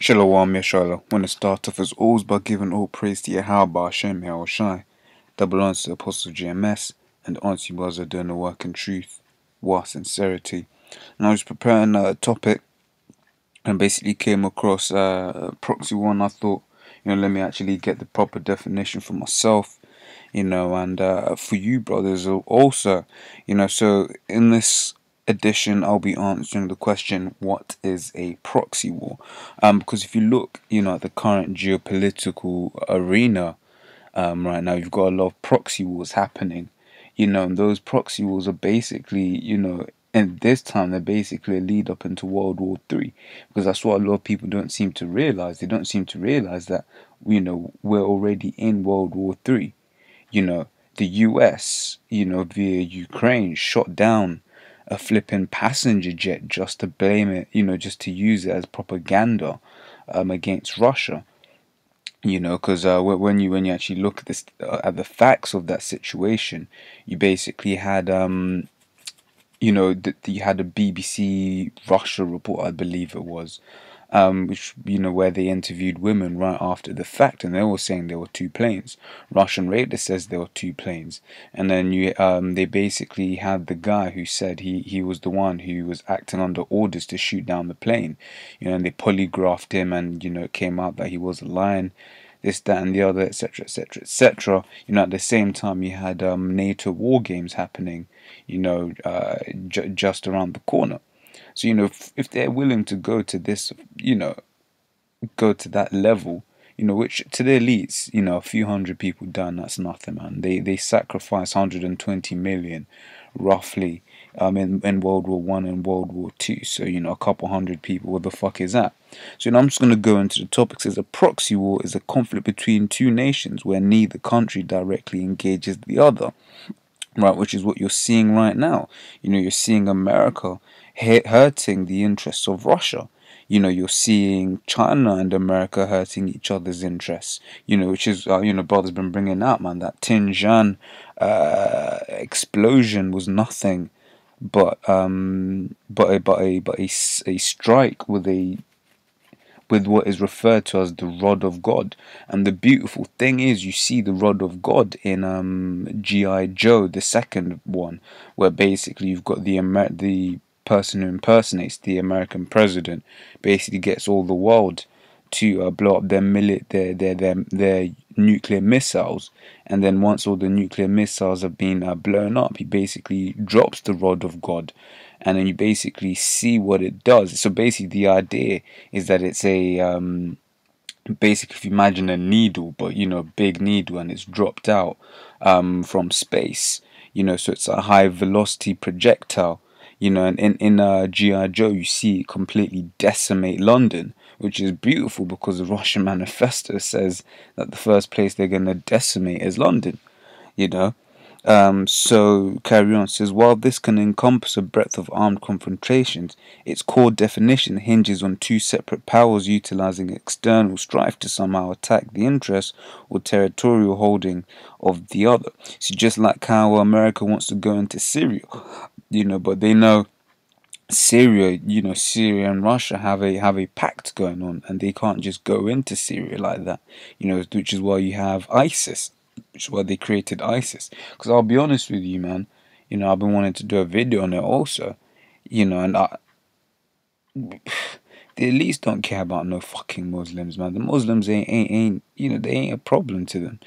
Shalom, Yashala. Want to start off as always by giving all praise to Yahweh Hashem Shai. Double honors to the Apostle GMS, and honors you brothers are doing the work in truth, war, sincerity. And I was preparing a topic and basically came across proxy war, and I thought, let me actually get the proper definition for myself, and for you brothers also, so in this edition I'll be answering the question, what is a proxy war? Because if you look, at the current geopolitical arena, right now you've got a lot of proxy wars happening, and those proxy wars are basically, and this time they're basically a lead up into World War III, because that's what a lot of people don't seem to realize. They don't seem to realize that, we're already in World War III. The US, via Ukraine shot down a flipping passenger jet just to blame it, just to use it as propaganda against Russia. Because when you actually look at this at the facts of that situation, you basically had you had a BBC Russia report, I believe it was, which where they interviewed women right after the fact, and they were saying there were two planes. Russian radar says there were two planes, and then they basically had the guy who said he was the one who was acting under orders to shoot down the plane, and they polygraphed him, and it came out that he was lying. This, that, and the other, etc., etc., etc. At the same time, you had NATO war games happening, just around the corner. So, if they're willing to go to this, go to that level, which to the elites, a few hundred people done, that's nothing, man. They sacrifice 120 million, roughly, in World War One and World War Two. So, a couple hundred people, what the fuck is that? So, I'm just going to go into the topic. It says a proxy war is a conflict between two nations where neither country directly engages the other. Right, which is what you're seeing right now. You're seeing America hurting the interests of Russia. You're seeing China and America hurting each other's interests. Which is, brother's been bringing out, man, that Tianjin explosion was nothing but a strike with what is referred to as the rod of God. And the beautiful thing is, you see the rod of God in G.I. Joe, the second one, where basically you've got the person who impersonates the American president, basically gets all the world to blow up their nuclear missiles, and then once all the nuclear missiles have been blown up, he basically drops the rod of God, and then you basically see what it does. So basically the idea is that it's a basically, if you imagine a needle, but big needle, and it's dropped out from space, so it's a high velocity projectile, and in G.I. Joe you see it completely decimate London, which is beautiful, because the Russian manifesto says that the first place they're going to decimate is London. So carry on. Says, while this can encompass a breadth of armed confrontations, its core definition hinges on two separate powers utilizing external strife to somehow attack the interests or territorial holding of the other. So just like how America wants to go into Syria, but they know Syria, Syria and Russia have a pact going on, and they can't just go into Syria like that, which is why you have ISIS, which is why they created ISIS. Because I'll be honest with you, man, I've been wanting to do a video on it also, and the elites don't care about no fucking Muslims, man. The Muslims ain't they ain't a problem to them,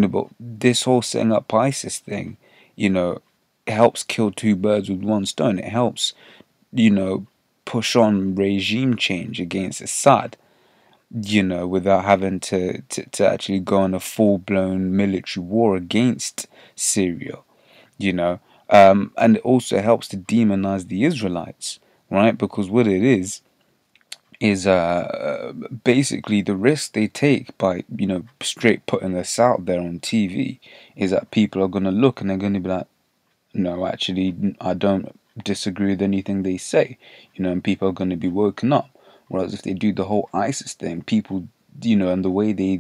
but this whole setting up ISIS thing, it helps kill two birds with one stone. It helps, push on regime change against Assad, without having to actually go on a full-blown military war against Syria, and it also helps to demonize the Israelites, right? Because what it is basically the risk they take by, straight putting us out there on TV is that people are going to look and they're going to be like, no, actually, I don't disagree with anything they say, and people are going to be woken up. Whereas if they do the whole ISIS thing, people, and the way they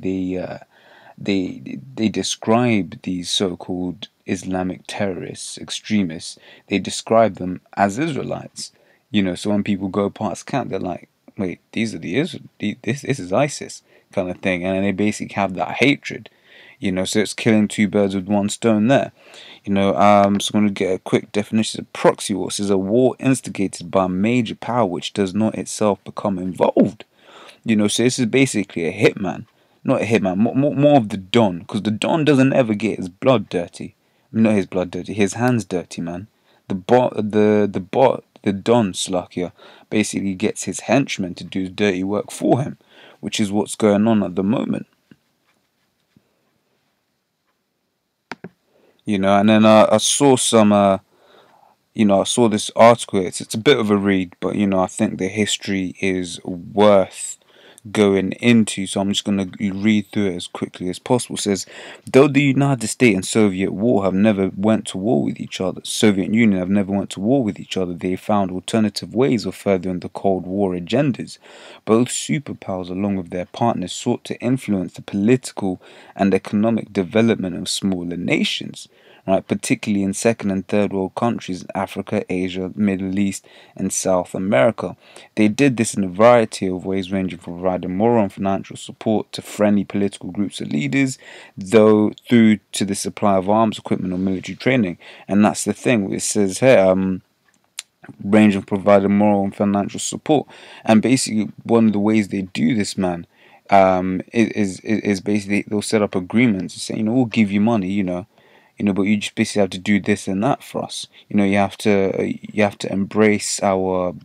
describe these so-called Islamic terrorists, extremists, they describe them as Israelites. So when people go past camp, they're like, wait, these are this is ISIS kind of thing, and they basically have that hatred, so it's killing two birds with one stone there. So I'm going to get a quick definition of proxy war. This is a war instigated by a major power which does not itself become involved. So this is basically a hitman, not a hitman, more of the Don, because the Don doesn't ever get his blood dirty. Not his blood dirty, his hands dirty, man. The Don Slakia basically gets his henchmen to do dirty work for him, which is what's going on at the moment. And then I saw some, I saw this article. It's a bit of a read, but I think the history is worth going into, so I'm just going to read through it as quickly as possible. It says, though the United States and Soviet war have never went to war with each other, Soviet Union have never went to war with each other, they found alternative ways of furthering the Cold War agendas. Both superpowers, along with their partners, sought to influence the political and economic development of smaller nations, right, particularly in second and third world countries in Africa, Asia, Middle East, and South America. They did this in a variety of ways, ranging from providing moral and financial support to friendly political groups or leaders, though through to the supply of arms, equipment, or military training. And that's the thing. It says here, ranging from providing moral and financial support. And basically, one of the ways they do this, man, is basically they'll set up agreements and say, we'll give you money, but you just basically have to do this and that for us. You have to embrace our,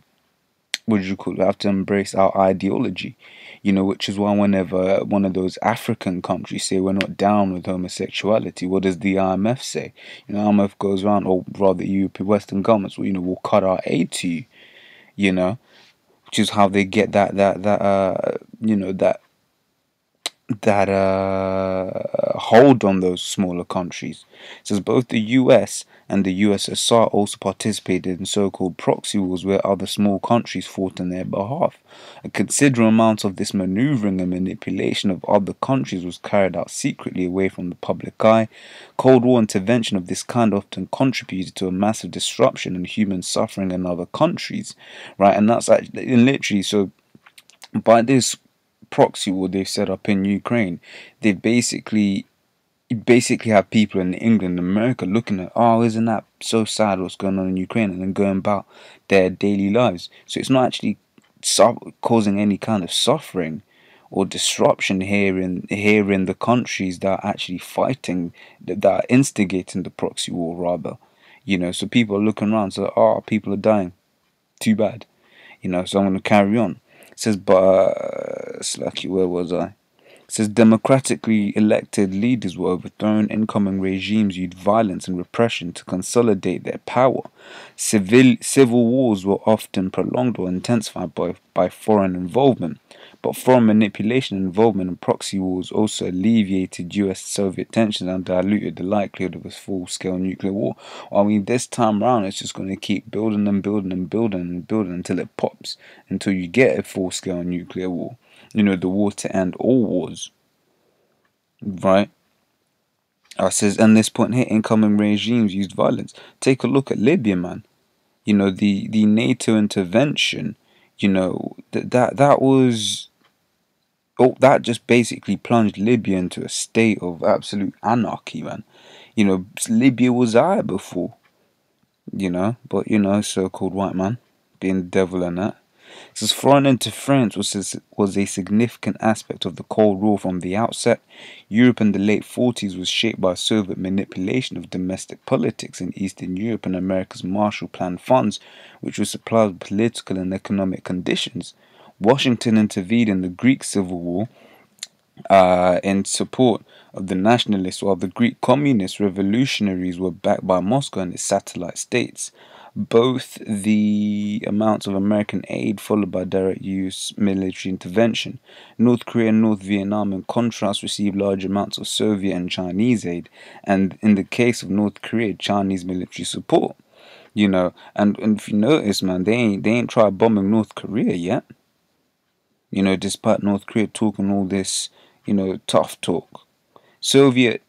what do you call it? You have to embrace our ideology. Which is why whenever one of those African countries say we're not down with homosexuality, what does the IMF say? IMF goes around, or rather European Western governments, we'll cut our aid to you. Which is how they get that hold on those smaller countries. It says both the US and the USSR also participated in so-called proxy wars where other small countries fought on their behalf. A considerable amount of this maneuvering and manipulation of other countries was carried out secretly away from the public eye. Cold War intervention of this kind often contributed to a massive disruption and human suffering in other countries, right? And that's actually, literally, so by this proxy war they've set up in Ukraine, they basically have people in England and America looking at, isn't that so sad what's going on in Ukraine, and then going about their daily lives. So it's not actually causing any kind of suffering or disruption here in the countries that are actually fighting, that are instigating the proxy war rather. So people are looking around, so people are dying, too bad. So I'm going to carry on. It says, Slacky, where was I? It says, democratically elected leaders were overthrown. Incoming regimes used violence and repression to consolidate their power. Civil wars were often prolonged or intensified by foreign involvement. But foreign manipulation and involvement in proxy wars also alleviated US-Soviet tensions and diluted the likelihood of a full-scale nuclear war. This time around, it's just going to keep building and building and building and building until it pops, until you get a full-scale nuclear war. The war to end all wars. Right? It says, and this point here, incoming regimes used violence. Take a look at Libya, man. The NATO intervention, that was... that just basically plunged Libya into a state of absolute anarchy, man. Libya was there before, but, so-called white man, being the devil and that. It says foreign interference was a significant aspect of the Cold War from the outset. Europe in the late 40s was shaped by Soviet manipulation of domestic politics in Eastern Europe and America's Marshall Plan funds, which were supplied with political and economic conditions. Washington intervened in the Greek Civil War in support of the nationalists, while the Greek communist revolutionaries were backed by Moscow and its satellite states. Both the amounts of American aid followed by direct US military intervention. North Korea and North Vietnam, in contrast, received large amounts of Soviet and Chinese aid, and in the case of North Korea, Chinese military support. And if you notice, man, they ain't tried bombing North Korea yet. Despite North Korea talking all this, tough talk. Soviet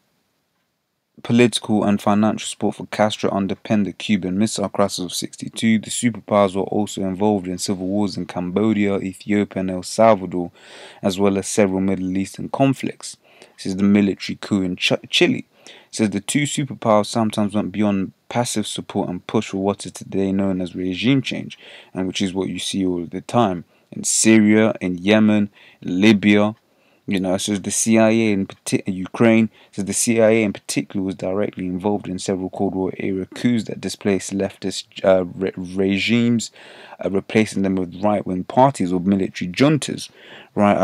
Political and financial support for Castro underpinned the Cuban Missile Crisis of '62. The superpowers were also involved in civil wars in Cambodia, Ethiopia, and El Salvador, as well as several Middle Eastern conflicts. This is the military coup in Chile. It says the two superpowers sometimes went beyond passive support and pushed for what is today known as regime change, and which is what you see all the time in Syria, in Yemen, in Libya. It says the CIA in Ukraine. It says the CIA in particular was directly involved in several Cold War era coups that displaced leftist regimes, replacing them with right-wing parties or military juntas. Right?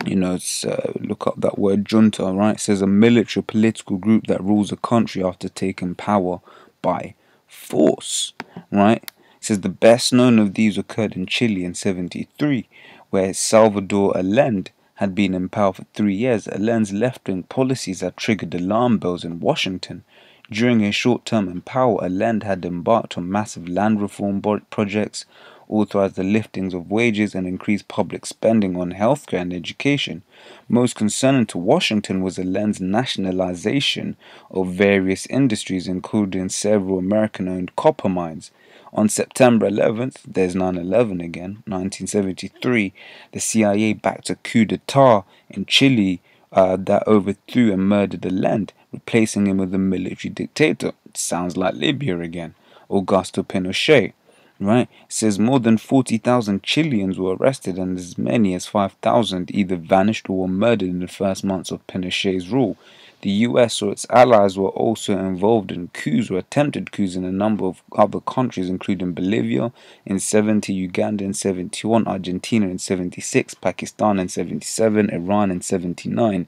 Look up that word junta. Right? It says a military political group that rules a country after taking power by force. Right? It says the best known of these occurred in Chile in '73, where Salvador Allende had been in power for 3 years. Allende's left-wing policies had triggered alarm bells in Washington. During his short term in power, Allende had embarked on massive land reform projects, authorized the liftings of wages, and increased public spending on healthcare and education. Most concerning to Washington was Allende's nationalization of various industries, including several American-owned copper mines. On September 11th, there's 9/11 again, 1973, the CIA backed a coup d'etat in Chile that overthrew and murdered Allende, replacing him with a military dictator. It sounds like Libya again, Augusto Pinochet. Right? It says more than 40,000 Chileans were arrested and as many as 5,000 either vanished or were murdered in the first months of Pinochet's rule. The US or its allies were also involved in coups or attempted coups in a number of other countries, including Bolivia in '70, Uganda in '71, Argentina in '76, Pakistan in '77, Iran in '79,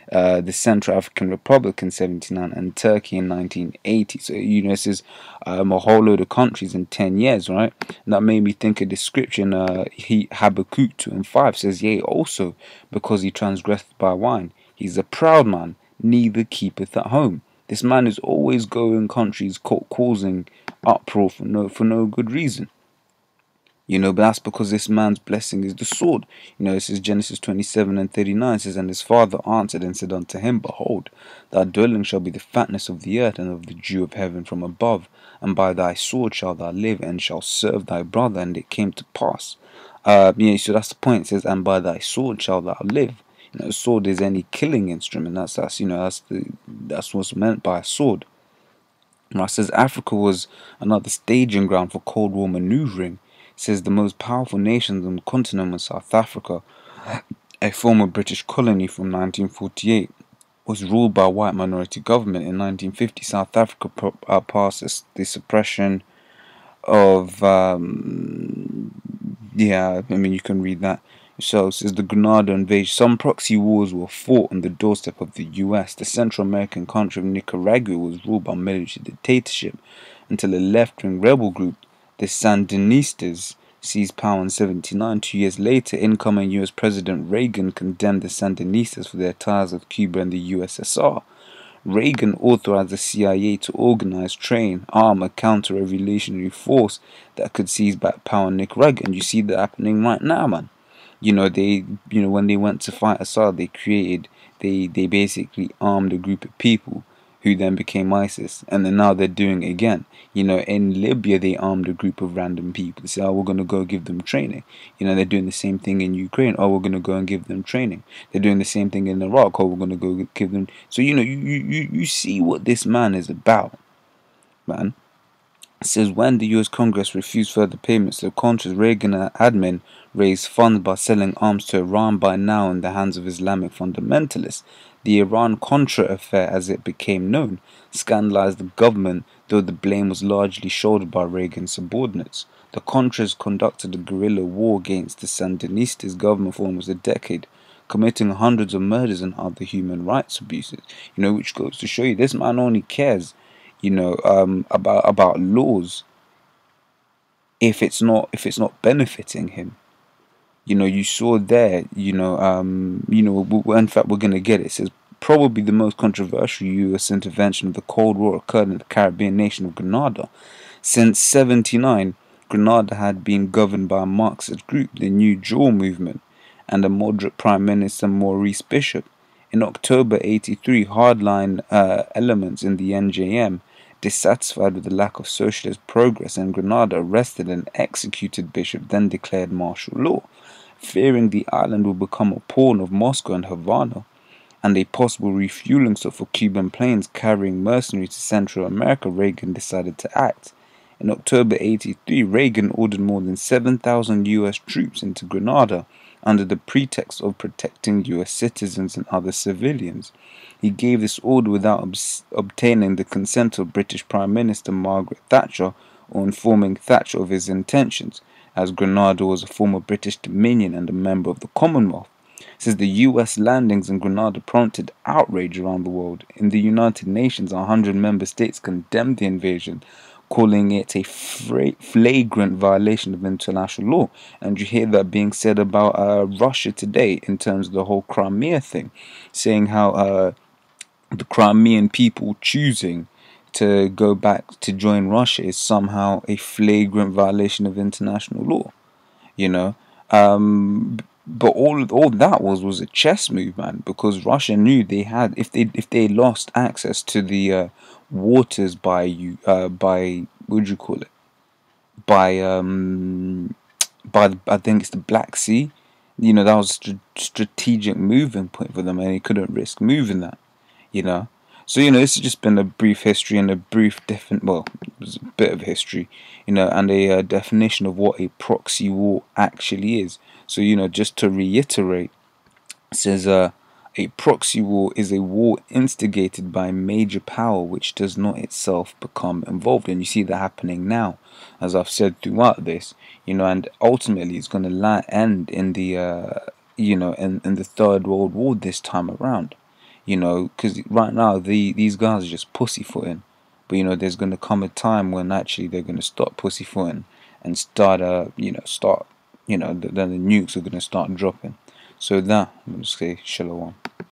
the Central African Republic in '79, and Turkey in 1980. So, this is a whole load of countries in 10 years, right? And that made me think of the scripture in Habakkuk 2:5 says, yea, also, because he transgressed by wine. He's a proud man, neither keepeth at home. This man is always going countries causing uproar for no good reason. But that's because this man's blessing is the sword. This is Genesis 27:39. It says, and his father answered and said unto him, behold, thy dwelling shall be the fatness of the earth and of the dew of heaven from above, and by thy sword shalt thou live, and shalt serve thy brother. And it came to pass. So that's the point. It says, and by thy sword shalt thou live. A sword is any killing instrument. That's what's meant by a sword. It says Africa was another staging ground for Cold War maneuvering. It says the most powerful nations on the continent was South Africa, a former British colony from 1948. Was ruled by a white minority government. In 1950, South Africa passed the suppression of you can read that. So it says the Grenada invasion. Some proxy wars were fought on the doorstep of the US. The Central American country of Nicaragua was ruled by military dictatorship until a left-wing rebel group, the Sandinistas, seized power in '79. 2 years later, incoming US President Reagan condemned the Sandinistas for their ties with Cuba and the USSR. Reagan authorized the CIA to organize, train, arm a counter-revolutionary force that could seize back power in Nicaragua. And you see that happening right now, man. When they went to fight Assad, they basically armed a group of people who then became ISIS, and then now they're doing it again. In Libya, they armed a group of random people. They say, oh, we're going to go give them training. They're doing the same thing in Ukraine. Oh, we're going to go and give them training. They're doing the same thing in Iraq. Oh, we're going to go give them. So, you see what this man is about, man. It says when the US Congress refused further payments to the Contras, Reagan admin raised funds by selling arms to Iran, by now in the hands of Islamic fundamentalists. The Iran-Contra affair, as it became known, scandalized the government, though the blame was largely shouldered by Reagan's subordinates. The Contras conducted a guerrilla war against the Sandinistas government for almost a decade, committing hundreds of murders and other human rights abuses. Which goes to show you this man only cares about laws if it's not benefiting him. You saw there, in fact, we're going to get it. It says probably the most controversial US intervention of the Cold War occurred in the Caribbean nation of Grenada. Since '79, Grenada had been governed by a Marxist group, the New Jewel Movement, and a moderate Prime Minister, Maurice Bishop. In October 83, hardline elements in the NJM, dissatisfied with the lack of socialist progress in Grenada, arrested and executed Bishop, then declared martial law. Fearing the island would become a pawn of Moscow and Havana, and a possible refueling stop for Cuban planes carrying mercenaries to Central America, Reagan decided to act. In October 83, Reagan ordered more than 7,000 US troops into Grenada under the pretext of protecting US citizens and other civilians. He gave this order without obtaining the consent of British Prime Minister Margaret Thatcher or informing Thatcher of his intentions, as Grenada was a former British dominion and a member of the Commonwealth. Says the US landings in Grenada prompted outrage around the world. In the United Nations, 100 member states condemned the invasion, calling it a flagrant violation of international law. And you hear that being said about Russia today in terms of the whole Crimea thing, saying how the Crimean people choosing to go back to join Russia is somehow a flagrant violation of international law, you know. But all that was a chess move, man, because Russia knew they had, if they lost access to the waters by what do you call it, by I think it's the Black Sea, you know, that was a strategic moving point for them, and they couldn't risk moving that, you know. So, you know, this has just been a brief history and a brief well, it was a bit of history, you know, and a definition of what a proxy war actually is. So, you know, just to reiterate, it says a proxy war is a war instigated by a major power which does not itself become involved. And you see that happening now, as I've said throughout this, you know, and ultimately it's going to end in the, you know, in the Third World War this time around. You know, because right now these guys are just pussyfooting, but you know there's gonna come a time when actually they're gonna stop pussyfooting and start then the nukes are gonna start dropping. So that I'm gonna say shalom.